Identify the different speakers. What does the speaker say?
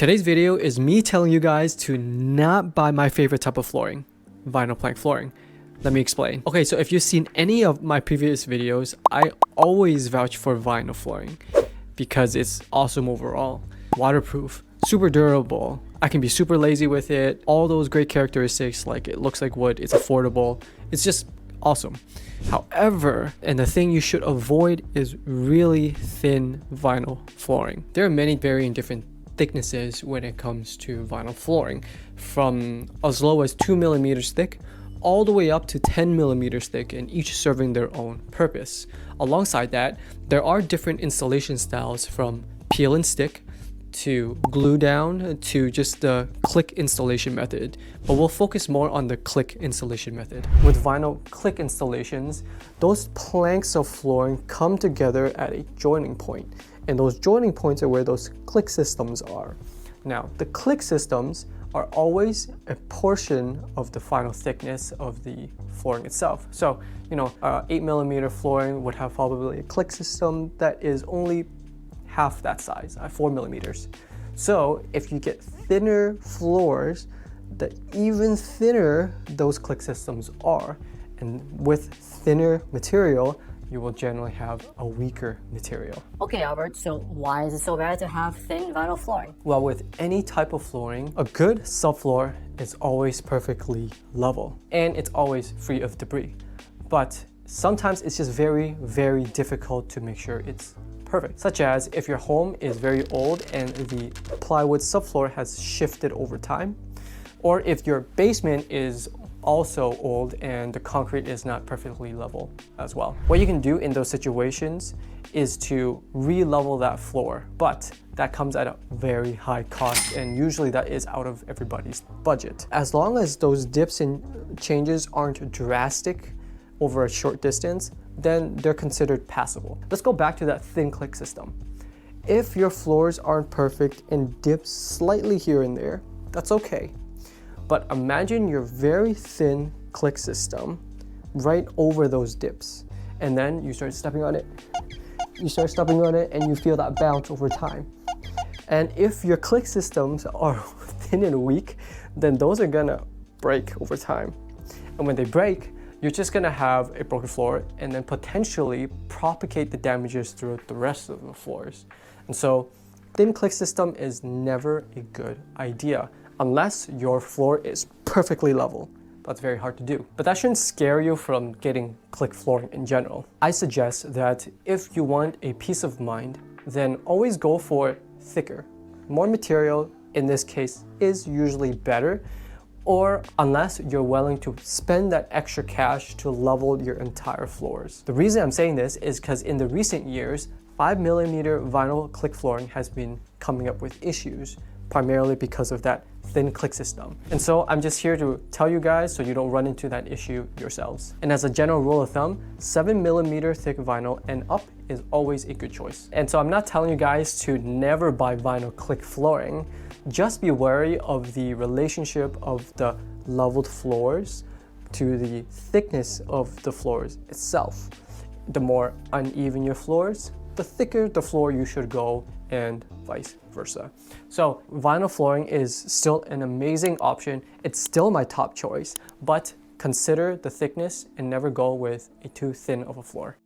Speaker 1: Today's video is me telling you guys to not buy my favorite type of flooring, vinyl plank flooring. Let me explain. Okay, so if you've seen any of my previous videos, I always vouch for vinyl flooring because it's awesome overall. Waterproof, super durable. I can be super lazy with it. All those great characteristics, like it looks like wood, it's affordable. It's just awesome. However, and the thing you should avoid is really thin vinyl flooring. There are many varying different thicknesses when it comes to vinyl flooring, from as low as 2 millimeters thick all the way up to 10 millimeters thick, and each serving their own purpose. Alongside that, there are different installation styles, from peel and stick to glue down to just the click installation method, but we'll focus more on the click installation method. With vinyl click installations, those planks of flooring come together at a joining point, and those joining points are where those click systems are. Now, the click systems are always a portion of the final thickness of the flooring itself. So, 8 millimeter flooring would have probably a click system that is only half that size, 4 millimeters. So if you get thinner floors, the even thinner those click systems are. And with thinner material, you will generally have a weaker material.
Speaker 2: Okay, Albert, so why is it so bad to have thin vinyl flooring?
Speaker 1: Well, with any type of flooring, a good subfloor is always perfectly level and it's always free of debris. But sometimes it's just very, very difficult to make sure it's perfect, such as if your home is very old and the plywood subfloor has shifted over time, or if your basement is also old and the concrete is not perfectly level as well. What you can do in those situations is to re-level that floor, but that comes at a very high cost, and usually that is out of everybody's budget. As long as those dips and changes aren't drastic over a short distance, then they're considered passable. Let's go back to that thin click system. If your floors aren't perfect and dip slightly here and there, that's okay. But imagine your very thin click system right over those dips, and then you start stepping on it. You start stepping on it and you feel that bounce over time. And if your click systems are thin and weak, then those are gonna break over time. And when they break, you're just gonna have a broken floor and then potentially propagate the damages throughout the rest of the floors. And so thin click system is never a good idea unless your floor is perfectly level. That's very hard to do. But that shouldn't scare you from getting click flooring in general. I suggest that if you want a peace of mind, then always go for thicker. More material in this case is usually better, or unless you're willing to spend that extra cash to level your entire floors. The reason I'm saying this is because in the recent years, 5 millimeter vinyl click flooring has been coming up with issues, primarily because of that thin click system. And so I'm just here to tell you guys so you don't run into that issue yourselves. And as a general rule of thumb, 7 millimeter thick vinyl and up is always a good choice. And so I'm not telling you guys to never buy vinyl click flooring. Just be wary of the relationship of the leveled floors to the thickness of the floors itself. The more uneven your floors, the thicker the floor you should go, and vice versa. So vinyl flooring is still an amazing option. It's still my top choice, but consider the thickness and never go with a too thin of a floor.